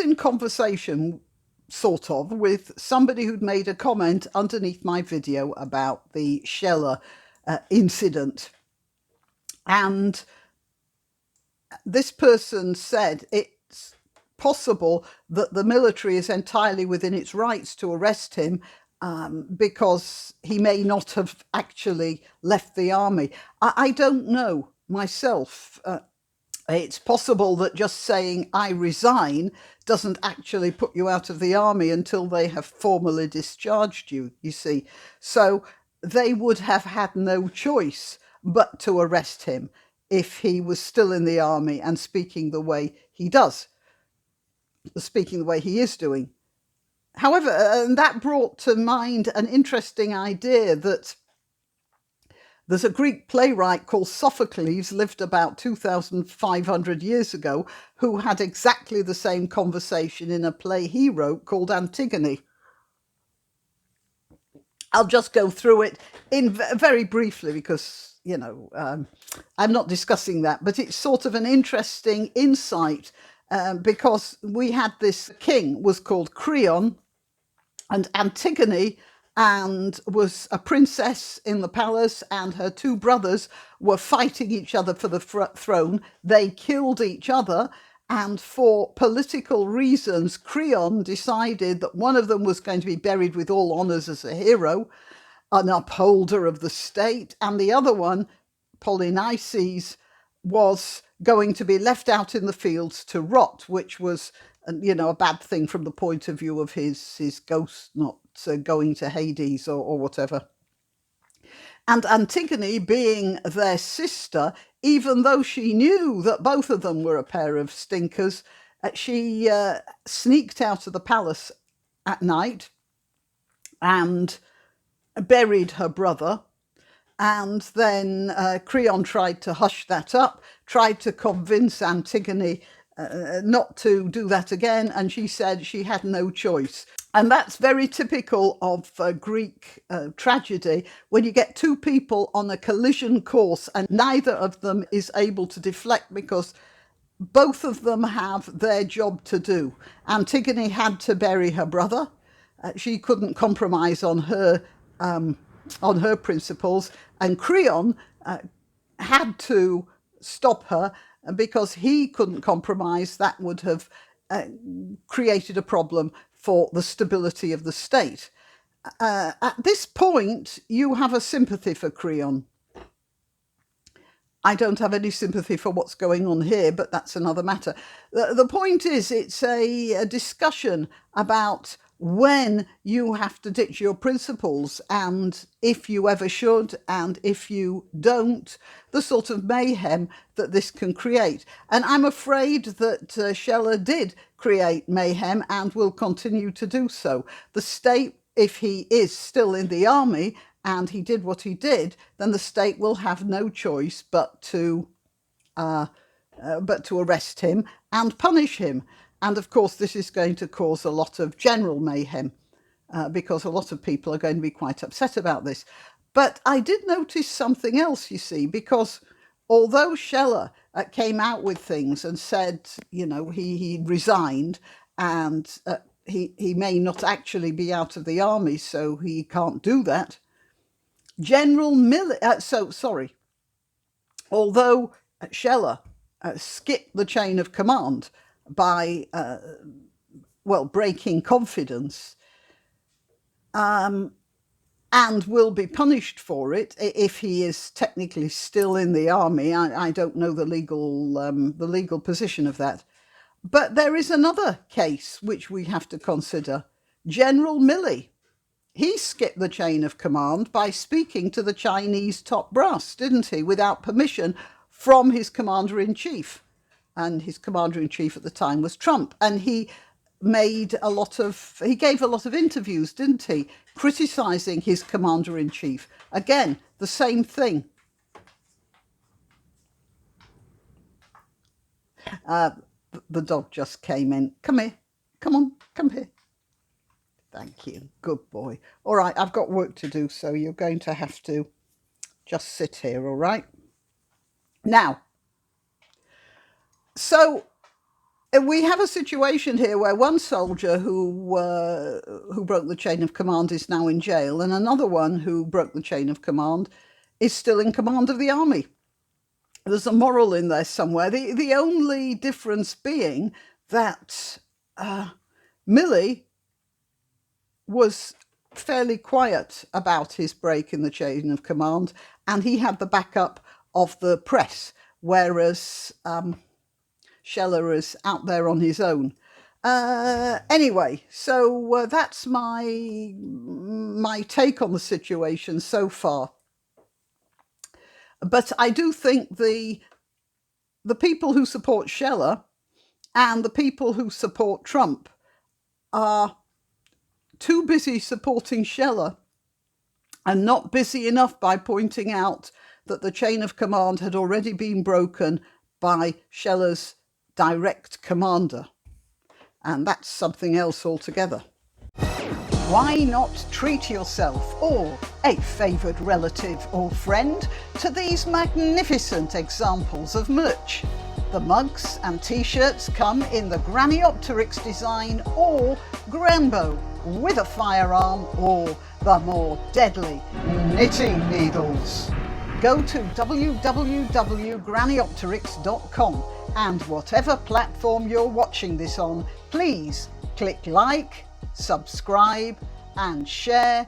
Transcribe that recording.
in conversation, sort of, with somebody who'd made a comment underneath my video about the Scheller incident. And this person said it's possible that the military is entirely within its rights to arrest him because he may not have actually left the army. I don't know myself. It's possible that just saying I resign doesn't actually put you out of the army until they have formally discharged you, you see. So they would have had no choice but to arrest him if he was still in the army and speaking the way he does, speaking the way he is doing. However, and that brought to mind an interesting idea that there's a Greek playwright called Sophocles, lived about 2,500 years ago, who had exactly the same conversation in a play he wrote called Antigone. I'll just go through it in very briefly because, I'm not discussing that, but it's sort of an interesting insight because we had this king was called Creon, and Antigone and was a princess in the palace, and her two brothers were fighting each other for the throne. They killed each other, and for political reasons, Creon decided that one of them was going to be buried with all honours as a hero, an upholder of the state, and the other one, Polynices, was going to be left out in the fields to rot, which was a bad thing from the point of view of his ghost not going to Hades or whatever. And Antigone, being their sister, even though she knew that both of them were a pair of stinkers, she sneaked out of the palace at night and buried her brother. And then Creon tried to hush that up, tried to convince Antigone not to do that again, and she said she had no choice. And that's very typical of Greek tragedy, when you get two people on a collision course and neither of them is able to deflect because both of them have their job to do. Antigone had to bury her brother. She couldn't compromise on her principles, and Creon had to stop her because he couldn't compromise. That would have created a problem for the stability of the state. At this point, you have a sympathy for Creon. I don't have any sympathy for what's going on here, but that's another matter. The point is, it's a discussion about when you have to ditch your principles, and if you ever should, and if you don't, the sort of mayhem that this can create. And I'm afraid that Scheller did create mayhem and will continue to do so. The state, if he is still in the army and he did what he did, then the state will have no choice but to arrest him and punish him. And of course, this is going to cause a lot of general mayhem because a lot of people are going to be quite upset about this. But I did notice something else, you see, because although Scheller came out with things and said, he resigned and he may not actually be out of the army, so he can't do that. General Milley, although Scheller skipped the chain of command by, breaking confidence, and will be punished for it if he is technically still in the army. I don't know the legal position of that. But there is another case which we have to consider. General Milley. He skipped the chain of command by speaking to the Chinese top brass, didn't he, without permission from his commander-in-chief. And his commander-in-chief at the time was Trump. And he gave a lot of interviews, didn't he, criticising his commander-in-chief. Again, the same thing. The dog just came in. Come here. Come on, come here. Thank you. Good boy. All right, I've got work to do, so you're going to have to just sit here, all right? Now, so we have a situation here where one soldier who broke the chain of command is now in jail, and another one who broke the chain of command is still in command of the army. There's a moral in there somewhere. The only difference being that Milley was fairly quiet about his break in the chain of command, and he had the backup of the press, whereas Scheller is out there on his own. Anyway, so that's my take on the situation so far. But I do think the people who support Scheller and the people who support Trump are too busy supporting Scheller and not busy enough by pointing out that the chain of command had already been broken by Scheller's direct commander. And that's something else altogether. Why not treat yourself or a favoured relative or friend to these magnificent examples of merch? The mugs and t-shirts come in the Graniopteryx design or Grambo with a firearm or the more deadly knitting needles. Go to www.graniopteryx.com and whatever platform you're watching this on, please click like, subscribe and share.